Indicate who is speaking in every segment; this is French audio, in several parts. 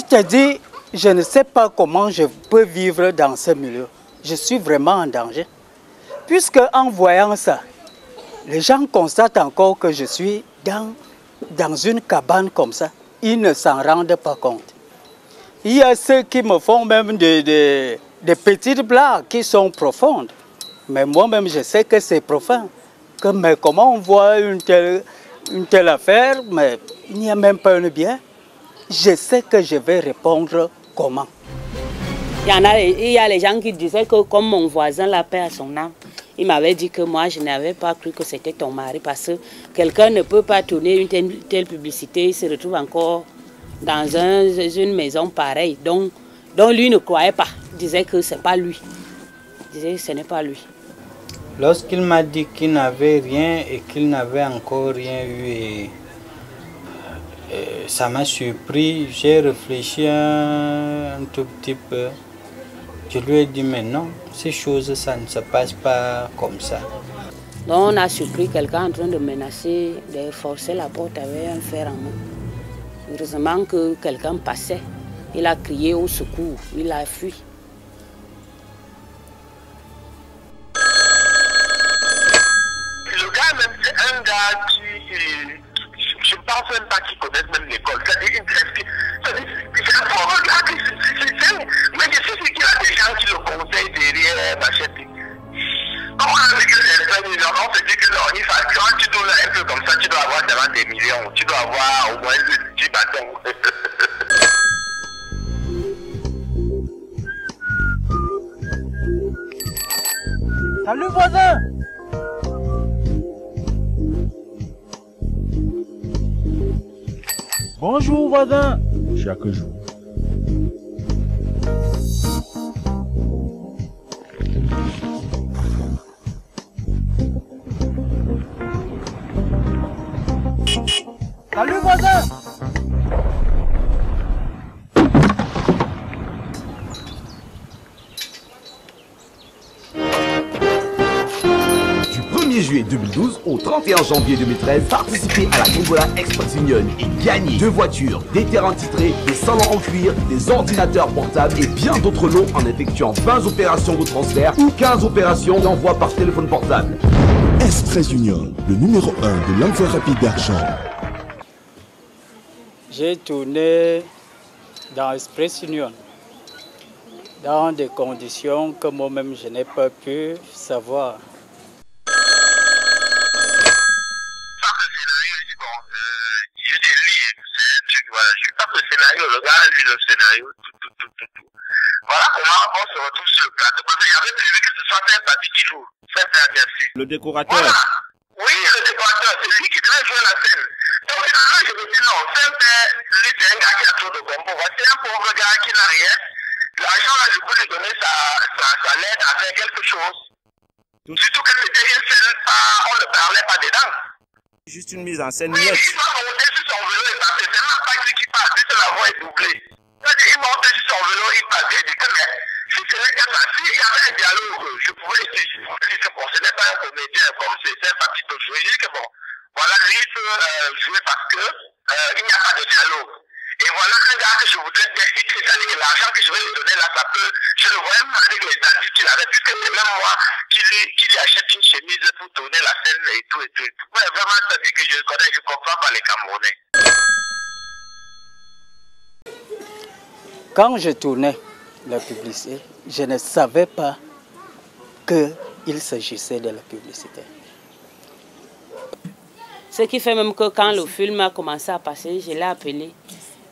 Speaker 1: te dis, je ne sais pas comment je peux vivre dans ce milieu. Je suis vraiment en danger. Puisque en voyant ça, les gens constatent encore que je suis dans une cabane comme ça. Ils ne s'en rendent pas compte. Il y a ceux qui me font même des petites blagues qui sont profondes. Mais moi-même, je sais que c'est profond. Mais comment on voit une telle affaire, mais il n'y a même pas un bien. Je sais que je vais répondre comment.
Speaker 2: Il y a les gens qui disaient que comme mon voisin, la paix à son âme, il m'avait dit que moi, je n'avais pas cru que c'était ton mari parce que quelqu'un ne peut pas tourner une telle publicité, il se retrouve encore dans une maison pareille. Donc lui ne croyait pas, il disait que ce n'est pas lui. Il disait que ce n'est pas lui.
Speaker 3: Lorsqu'il m'a dit qu'il n'avait rien et qu'il n'avait encore rien eu, ça m'a surpris. J'ai réfléchi un tout petit peu. Je lui ai dit, mais non, ces choses, ça ne se passe pas comme ça.
Speaker 2: Donc on a surpris quelqu'un en train de menacer, de forcer la porte avec un fer en main. Heureusement que quelqu'un passait. Il a crié au secours, il a fui.
Speaker 4: Le gars même, c'est un gars qui, je ne pense même pas qu'il connaisse même l'école. C'est-à-dire, c'est un pauvre gars qui, mais je sais qu'il a des gens qui le conseillent derrière, machin. Quand on a dit que c'est 5 millions, on se dit que non, il faut, quand tu dois un peu comme ça, tu dois avoir seulement des millions, tu dois avoir au moins 10 bâtons.
Speaker 1: Salut voisin! Bonjour voisin!
Speaker 5: Chaque jour.
Speaker 1: Salut voisin!
Speaker 6: Du 1er juillet 2012 au 31 janvier 2013, participez à la Tombola Express Union et gagnez 2 voitures, des terrains titrés, des salons en cuir, des ordinateurs portables et bien d'autres lots en effectuant 20 opérations de transfert ou 15 opérations d'envoi par téléphone portable.
Speaker 5: Express Union, le numéro 1 de l'envoi rapide d'argent.
Speaker 1: J'ai tourné dans Express Union dans des conditions que moi-même je n'ai pas pu savoir.
Speaker 4: Le gars lit le scénario, tout. Voilà comment on se retrouve sur le plateau. Parce qu'il y avait prévu que ce soit un papy qui joue. C'est un merci.
Speaker 5: Le décorateur.
Speaker 4: Voilà. Oui, le décorateur, c'est lui qui devait jouer la scène. Donc finalement, je me dis non, lui c'est un gars qui a trop de gombo. C'est un pauvre gars qui n'a rien. L'argent là, du coup, lui donner ça l'aide à faire quelque chose. Surtout que c'était une scène, on ne parlait pas dedans.
Speaker 5: Juste une mise en scène
Speaker 4: Oui,
Speaker 5: nette.
Speaker 4: il va monter sur son vélo et passer. C'est même pas lui qui passe, juste la voix est doublée. C'est-à-dire, il monte sur son vélo, il passe. Il dit que, mais si ce n'est que ça, s'il y avait un dialogue, je pouvais dire que bon, ce n'est pas un comédien comme c'est un papy peut jouer. Je dis que bon, voilà, lui il peut jouer parce que il n'y a pas de dialogue. Et voilà un gars que je voudrais bien aider, c'est-à-dire que l'argent que je vais lui donner là, ça peut, je le vois même avec les habits qu'il avait, puisque c'est même moi qui lui achète une chemise pour tourner la scène et tout. Mais vraiment, ça dit que je connais, je comprends pas les Camerounais.
Speaker 1: Quand je tournais la publicité, je ne savais pas qu'il s'agissait de la publicité.
Speaker 2: Ce qui fait même que quand le film a commencé à passer, je l'ai appelé.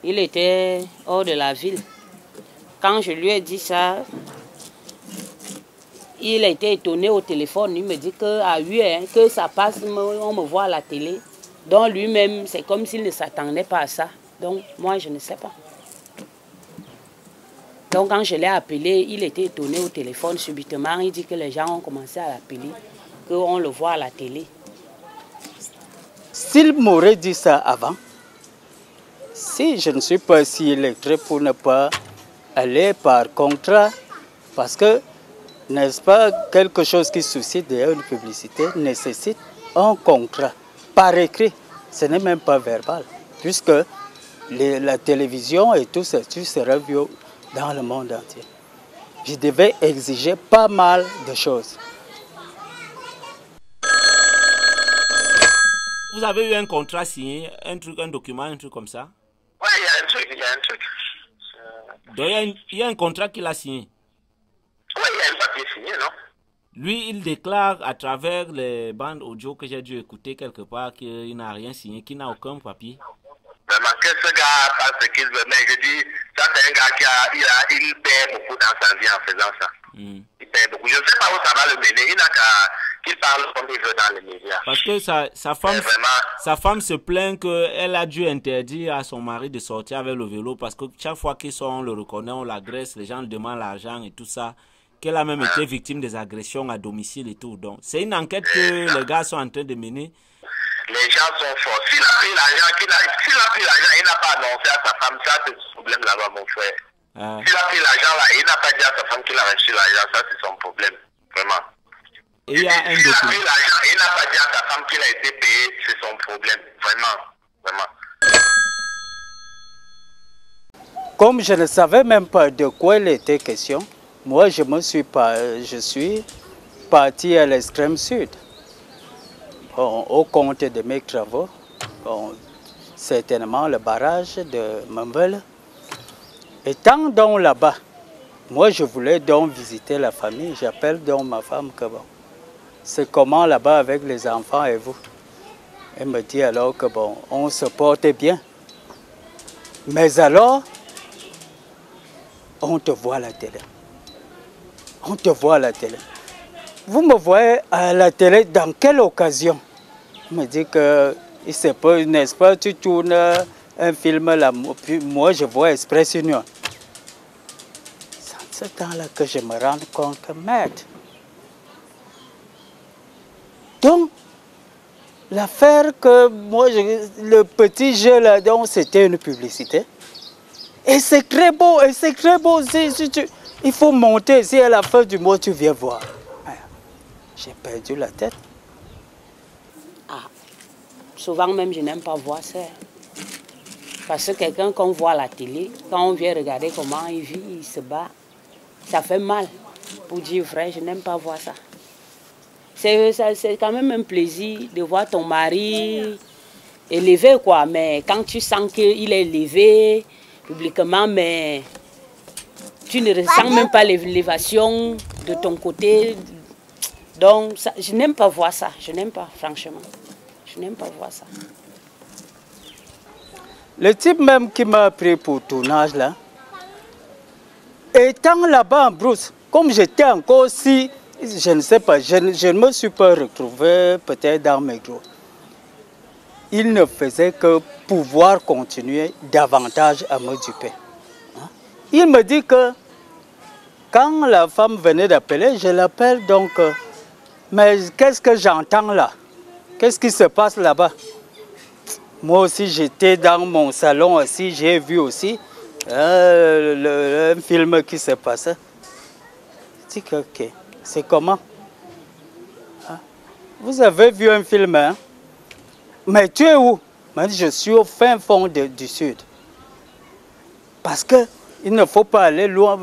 Speaker 2: Il était hors de la ville. Quand je lui ai dit ça, il a été étonné au téléphone. Il me dit qu'à 8 que ça passe, on me voit à la télé. Donc lui-même, c'est comme s'il ne s'attendait pas à ça. Donc moi, je ne sais pas. Donc quand je l'ai appelé, il était étonné au téléphone subitement. Il dit que les gens ont commencé à l'appeler, qu'on le voit à la télé.
Speaker 1: S'il m'aurait dit ça avant, si je ne suis pas si illettré pour ne pas aller par contrat, parce que, n'est-ce pas, quelque chose qui suscite d'ailleurs une publicité nécessite un contrat par écrit. Ce n'est même pas verbal, puisque la télévision et tout ça, tout serait vu dans le monde entier. Je devais exiger pas mal de choses.
Speaker 7: Vous avez eu un contrat signé, un document, un truc comme ça?
Speaker 4: Oui, il y a un truc,
Speaker 7: Donc il y a un contrat qu'il a signé.
Speaker 4: Oui, il y a un papier signé, non?
Speaker 7: Lui, il déclare à travers les bandes audio que j'ai dû écouter quelque part qu'il n'a rien signé, qu'il n'a aucun papier.
Speaker 4: Vraiment, que ce gars fasse ce qu'il veut, mais je dis, ça c'est un gars il perd beaucoup dans sa vie en faisant ça. Il perd beaucoup. Je ne sais pas où ça va le mener, il n'a qu'à qu'il parle comme il veut dans les médias.
Speaker 7: Parce que sa femme se plaint qu'elle a dû interdire à son mari de sortir avec le vélo parce que chaque fois qu'il sort, on le reconnaît, on l'agresse, les gens lui demandent l'argent et tout ça. Qu'elle a même été victime des agressions à domicile et tout. Donc, c'est une enquête que les gars sont en train de mener.
Speaker 4: Les gens sont forts. S'il a pris l'argent, il n'a pas annoncé à sa femme. Ça, c'est ce problème là-bas, mon frère. S'il a pris l'argent là, il n'a pas dit à sa femme qu'il a reçu l'argent. Ça, c'est son problème. Vraiment.
Speaker 7: Et il y a un
Speaker 4: S'il a pris l'argent, il n'a pas dit à sa femme qu'il a été payé. C'est son problème. Vraiment. Vraiment.
Speaker 1: Comme je ne savais même pas de quoi il était question, moi, je suis parti à l'extrême sud, au compte de mes travaux, certainement le barrage de Mambele. Étant donc là-bas, moi, je voulais donc visiter la famille. J'appelle donc ma femme que bon, c'est comment là-bas avec les enfants et vous? Elle me dit alors que bon, on se porte bien. Mais alors, on te voit à la télé. On te voit à la télé. Vous me voyez à la télé dans quelle occasion? On me dit que, n'est-ce pas, tu tournes un film là, puis moi je vois Express Union. C'est ce temps-là que je me rends compte que merde. Donc, l'affaire que moi, le petit jeu là, donc c'était une publicité. Et c'est très beau, et c'est très beau. Il faut monter, si à la fin du mois tu viens voir. J'ai perdu la tête.
Speaker 2: Souvent même, je n'aime pas voir ça. Parce que quelqu'un qu'on voit à la télé, quand on vient regarder comment il vit, il se bat, ça fait mal. Pour dire vrai, je n'aime pas voir ça. C'est quand même un plaisir de voir ton mari élevé, quoi. Mais quand tu sens qu'il est élevé publiquement, mais tu ne ressens même pas l'élévation de ton côté. Donc, ça, je n'aime pas voir ça. Je n'aime pas, franchement. Je n'aime pas voir ça.
Speaker 1: Le type même qui m'a pris pour tournage, là, étant là-bas en brousse, comme j'étais encore si, je ne sais pas, je ne me suis pas retrouvé peut-être dans mes gros. Il ne faisait que pouvoir continuer davantage à me duper. Il me dit que quand la femme venait d'appeler, je l'appelle donc, mais qu'est-ce que j'entends là? Qu'est-ce qui se passe là-bas? Moi aussi, j'étais dans mon salon aussi, j'ai vu aussi un film qui se passait. Je dis que, ok, c'est comment? Vous avez vu un film, hein? Mais tu es où? Je suis au fin fond du sud. Parce que il ne faut pas aller loin.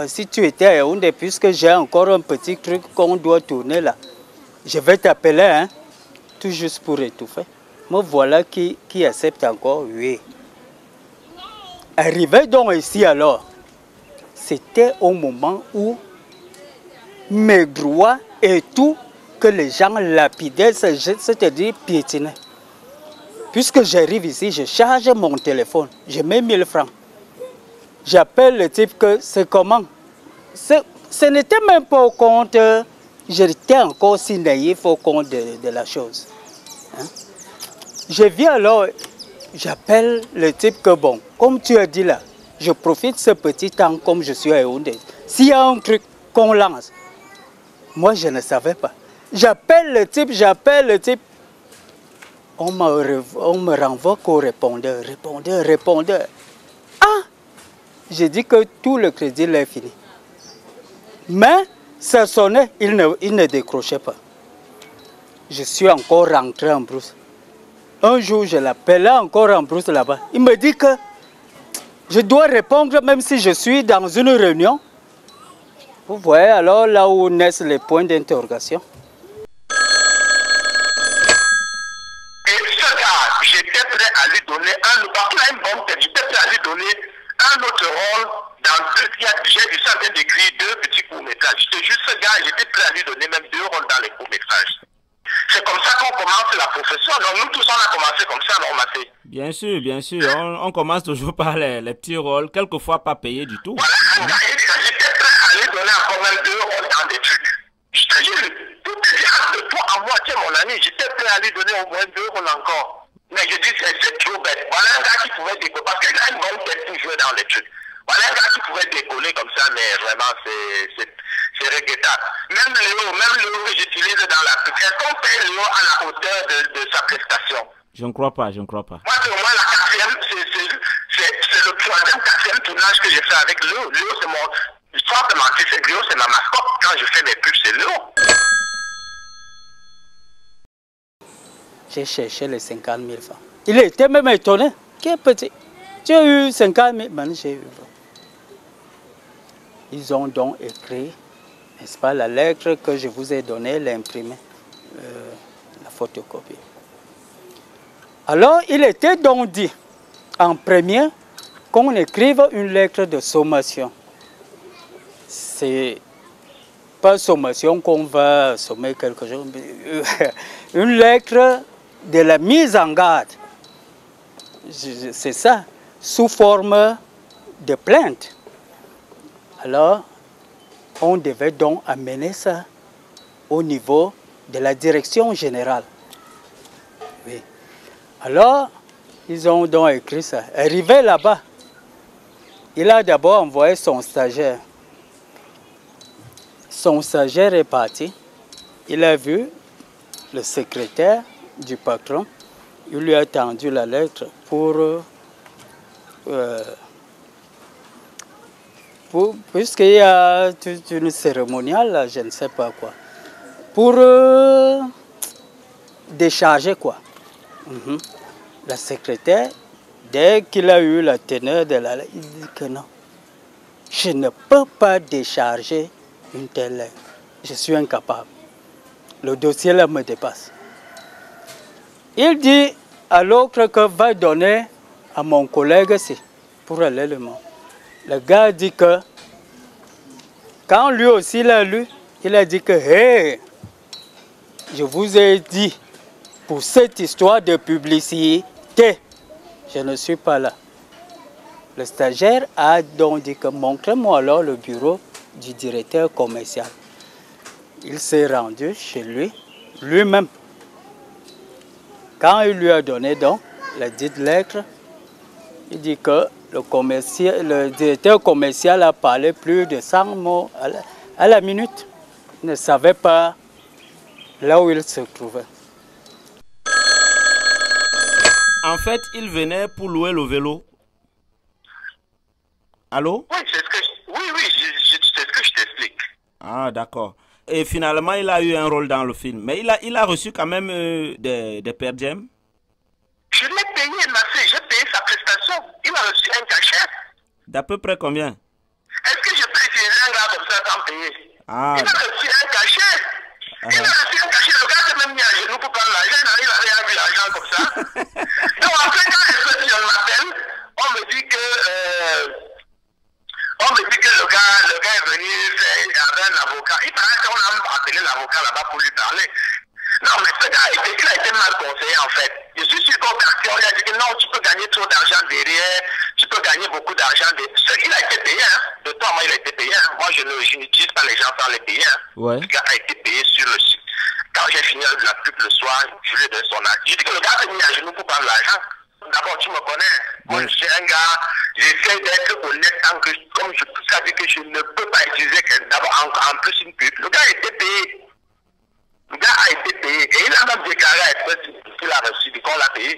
Speaker 1: Si tu étais à Yaoundé, puisque j'ai encore un petit truc qu'on doit tourner là, je vais t'appeler, hein? Tout juste pour étouffer. Me voilà qui accepte encore, oui. Arrivé donc ici alors, c'était au moment où mes droits et tout que les gens lapidaient, c'est-à-dire piétinaient. Puisque j'arrive ici, je charge mon téléphone, je mets 1000 francs. J'appelle le type que c'est comment. Ce n'était même pas au compte, j'étais encore si naïf au compte de la chose. Hein? Je viens alors, j'appelle le type que bon, comme tu as dit là, je profite ce petit temps comme je suis à Yaoundé. S'il y a un truc qu'on lance, moi je ne savais pas. J'appelle le type, on me renvoie qu'au répondeur. Ah! J'ai dit que tout le crédit est fini. Mais ça sonnait, il ne décrochait pas. Je suis encore rentré en brousse. Un jour, je l'appelais encore en brousse là-bas. Il me dit que je dois répondre même si je suis dans une réunion. Vous voyez alors là où naissent les points d'interrogation.
Speaker 4: Et ce gars, j'étais prêt à lui donner un autre, parce qu'il a une bonne tête, j'étais prêt à lui donner un autre rôle dans deux, j'ai du centaine d'écrire 2 petits courts-métrages. C'est juste ce gars, j'étais prêt à lui donner même 2 rôles dans les courts-métrages. C'est comme ça qu'on commence la profession. Donc nous tous, on a commencé comme ça, non, Maté?
Speaker 7: Bien sûr, bien sûr. On commence toujours par les petits rôles, quelquefois pas payés du tout.
Speaker 4: Voilà, j'étais prêt à lui donner encore même 2 rôles dans des trucs. Je te dis, tout est bien de toi à moi, tu es mon ami, j'étais prêt à lui donner au moins 2 rôles encore. Mais je dis, c'est trop bête. Voilà un gars qui pouvait décoller, parce qu'il a une bonne tête pour jouer dans les trucs. Voilà un gars qui pouvait décoller comme ça, mais vraiment, c'est regrettable. Même Léo que j'utilise dans la pub, est-ce qu'on paye Léo à la hauteur de sa prestation?
Speaker 7: Je ne crois pas, je ne crois pas.
Speaker 4: Moi, c'est au moins la 4e, c'est le 3e, 4e tournage que j'ai fait avec Léo. Léo, c'est mon... Sans te mentir, Léo, c'est ma mascotte. Quand je fais mes pubs, c'est Léo.
Speaker 1: J'ai cherché les 50 000 francs. Il était même étonné. Quel petit. Tu as eu 50 000. Ben, j'ai eu. Ils ont donc écrit, n'est-ce pas, la lettre que je vous ai donnée, l'imprimée, la photocopie. Alors, il était donc dit, en premier, qu'on écrive une lettre de sommation. C'est pas sommation qu'on va sommer quelque chose, une lettre de la mise en garde. C'est ça, sous forme de plainte. Alors, on devait donc amener ça au niveau de la direction générale. Oui. Alors, ils ont donc écrit ça. Arrivé là-bas, il a d'abord envoyé son stagiaire. Son stagiaire est parti. Il a vu le secrétaire du patron. Il lui a tendu la lettre puisqu'il y a toute une cérémoniale, je ne sais pas quoi, pour décharger quoi. La secrétaire, dès qu'il a eu la teneur de la lettre, il dit que non, je ne peux pas décharger une telle lettre. Je suis incapable. Le dossier là me dépasse. Il dit à l'autre que va donner à mon collègue ici pour aller le monde. Le gars dit que quand lui aussi l'a lu, il a dit que hey, je vous ai dit pour cette histoire de publicité, je ne suis pas là. Le stagiaire a donc dit que montrez-moi alors le bureau du directeur commercial. Il s'est rendu chez lui, lui-même. Quand il lui a donné donc la dite lettre, il dit que le directeur commercial a parlé plus de 100 mots à la minute. Il ne savait pas là où il se trouvait.
Speaker 7: En fait, il venait pour louer le vélo. Allô?
Speaker 4: Oui, c'est ce que je t'explique.
Speaker 7: Ah, d'accord. Et finalement, il a eu un rôle dans le film. Mais il a reçu quand même des per diem.
Speaker 4: Je l'ai payé, j'ai payé sa prestation. Il a reçu un cachet.
Speaker 7: D'à peu près combien?
Speaker 4: Est-ce que je peux utiliser un gars comme ça sans payer?
Speaker 7: Ah,
Speaker 4: il a reçu un cachet. Il a reçu un cachet. Le gars s'est même mis à genoux pour prendre l'argent. Il avait vu l'argent comme ça. Donc en fait, quand je m'appelle, on me dit que le gars est venu avec un avocat. Il paraît qu'on a appelé l'avocat là-bas pour lui parler. Non, mais ce gars, il a été mal conseillé en fait. Je suis sûr qu'au quartier, on lui a dit que non, tu peux gagner trop d'argent derrière, tu peux gagner beaucoup d'argent derrière. Il a été payé, hein. De toi, moi, il a été payé. Hein. Moi, je n'utilise pas les gens sans les payer. Hein.
Speaker 7: Ouais.
Speaker 4: Le gars a été payé sur le site. Quand j'ai fini la pub le soir, je lui ai donné son argent. J'ai dit que le gars s'est mis à genoux pour prendre l'argent. D'abord, tu me connais. Moi, je suis un gars, j'essaie d'être honnête tant que, comme je peux dire que je ne peux pas utiliser d'abord en plus une pub. Le gars a été payé. Le gars a été payé. Et il a même déclaré à Express qu'il a reçu, qu'on l'a payé.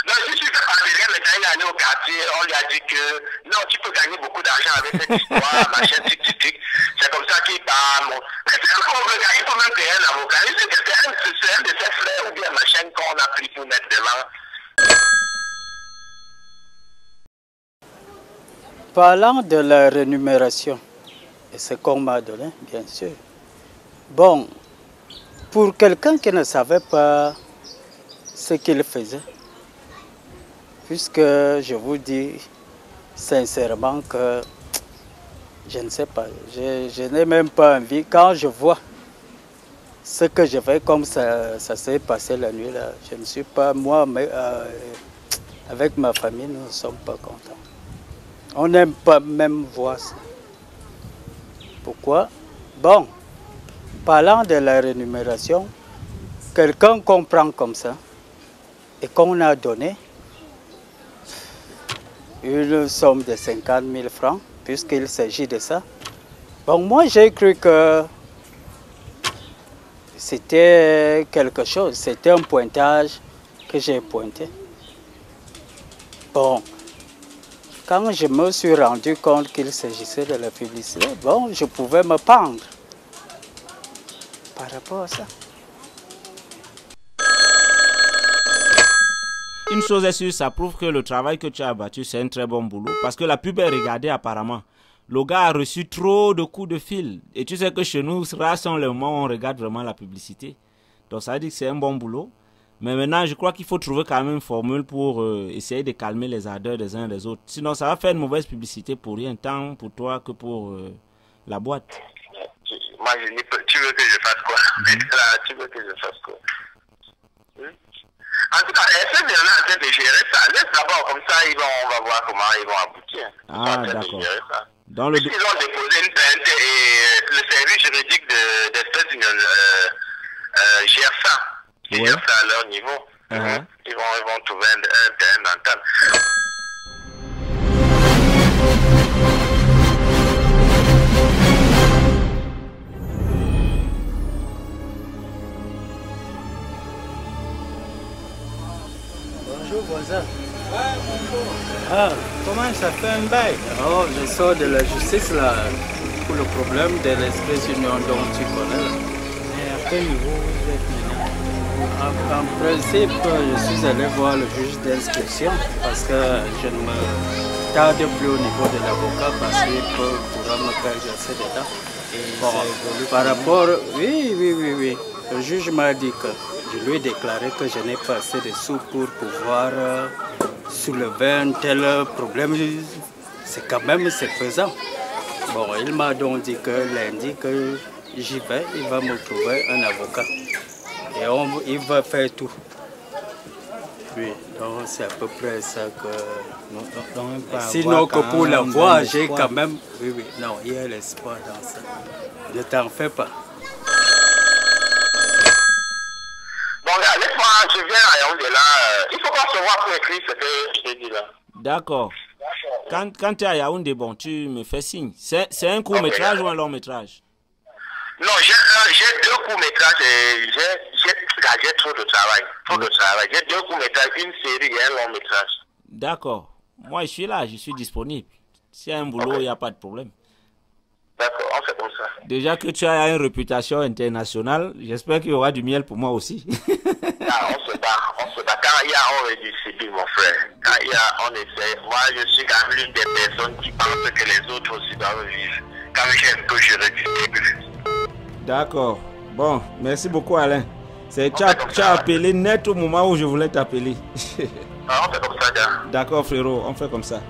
Speaker 4: Donc, je suis fait par derrière, mais quand il est allé au quartier, on lui a dit que non, tu peux gagner beaucoup d'argent avec cette histoire, machin, tic. C'est comme ça qu'il part Mais c'est un problème, il faut même payer un avocat. C'est un de ses frères ou bien machin qu'on a pris pour mettre devant.
Speaker 1: Parlant de la rémunération, et ce qu'on m'a donné, bien sûr. Bon, pour quelqu'un qui ne savait pas ce qu'il faisait, puisque je vous dis sincèrement que je ne sais pas, je n'ai même pas envie, quand je vois ce que je fais comme ça s'est passé la nuit là, je ne suis pas, moi, mais, avec ma famille, nous ne sommes pas contents. On n'aime pas même voir ça. Pourquoi? Bon, parlant de la rémunération, quelqu'un qu'on prend comme ça et qu'on a donné une somme de 50 000 francs, puisqu'il s'agit de ça. Bon, moi j'ai cru que c'était quelque chose, c'était un pointage que j'ai pointé. Bon, quand je me suis rendu compte qu'il s'agissait de la publicité, bon, je pouvais me pendre par rapport à ça.
Speaker 7: Une chose est sûre, ça prouve que le travail que tu as abattu, c'est un très bon boulot. Parce que la pub est regardée apparemment. Le gars a reçu trop de coups de fil. Et tu sais que chez nous, rares sont les moments où on regarde vraiment la publicité. Donc ça veut dire que c'est un bon boulot. Mais maintenant, je crois qu'il faut trouver quand même une formule pour essayer de calmer les ardeurs des uns des autres. Sinon, ça va faire une mauvaise publicité pour rien, tant pour toi que pour la boîte.
Speaker 4: Moi, tu veux que je fasse quoi? Tu veux que je fasse quoi? En tout cas, essaie de en train de gérer ça. Laisse d'abord, comme ça, on va voir comment ils vont aboutir.
Speaker 7: Ah, d'accord. Dans le...
Speaker 4: Ils ont déposé une plainte et le service juridique d'espèces union gère ça. Ils gèrent ça à leur niveau. Ils vont trouver un terrain d'entente.
Speaker 1: Bonjour voisin.
Speaker 3: Ouais, bonjour.
Speaker 1: Ah,
Speaker 3: Comment ça fait un bail?
Speaker 1: oh, je sors de la justice là pour le problème de l'espèce union dont tu connais là.
Speaker 3: Et à quel niveau vous êtes maintenant?
Speaker 1: En principe, je suis allé voir le juge d'inscription parce que je ne me tarde plus au niveau de l'avocat parce qu'il pourra me faire verser des temps.
Speaker 3: Et
Speaker 1: Bon,
Speaker 3: ça évolue
Speaker 1: par
Speaker 3: comment?
Speaker 1: rapport, oui. Le juge m'a dit que je lui ai déclaré que je n'ai pas assez de sous pour pouvoir soulever un tel problème. C'est quand même faisant. Bon, il m'a donc dit que lundi que j'y vais, il va me trouver un avocat. Et il va faire tout. Oui, donc c'est à peu près ça que...
Speaker 3: Donc,
Speaker 1: Sinon que pour la voir, j'ai quand même... Oui, non, il y a l'espoir dans ça. Ne t'en fais pas.
Speaker 4: Bon, regarde, laisse-moi, je viens à Yaoundé là. Il faut qu'on se voit pour écrire ce que je t'ai dit là.
Speaker 7: D'accord. Quand tu es à Yaoundé, bon, tu me fais signe. C'est un court-métrage ou un long-métrage?
Speaker 4: Non, j'ai deux courts-métrages et j'ai trop de travail. J'ai deux courts-métrages, une série et un long-métrage.
Speaker 7: D'accord. Moi, je suis là, je suis disponible. S'il y a un boulot, il n'y a pas de problème.
Speaker 4: D'accord, on fait comme ça.
Speaker 7: Déjà que tu as une réputation internationale, j'espère qu'il y aura du miel pour moi aussi.
Speaker 4: Ah, on se bat. Quand il y a, on redistribue, mon frère. Quand il y a, on essaie. Moi, je suis quand même l'une des personnes qui pensent que les autres aussi doivent vivre. Quand j'ai un peu, je redistribue.
Speaker 7: D'accord. Bon, merci beaucoup, Alain. Tu as appelé net au moment où je voulais t'appeler.
Speaker 4: Ah, on fait comme ça, gars.
Speaker 7: D'accord, frérot, on fait comme ça.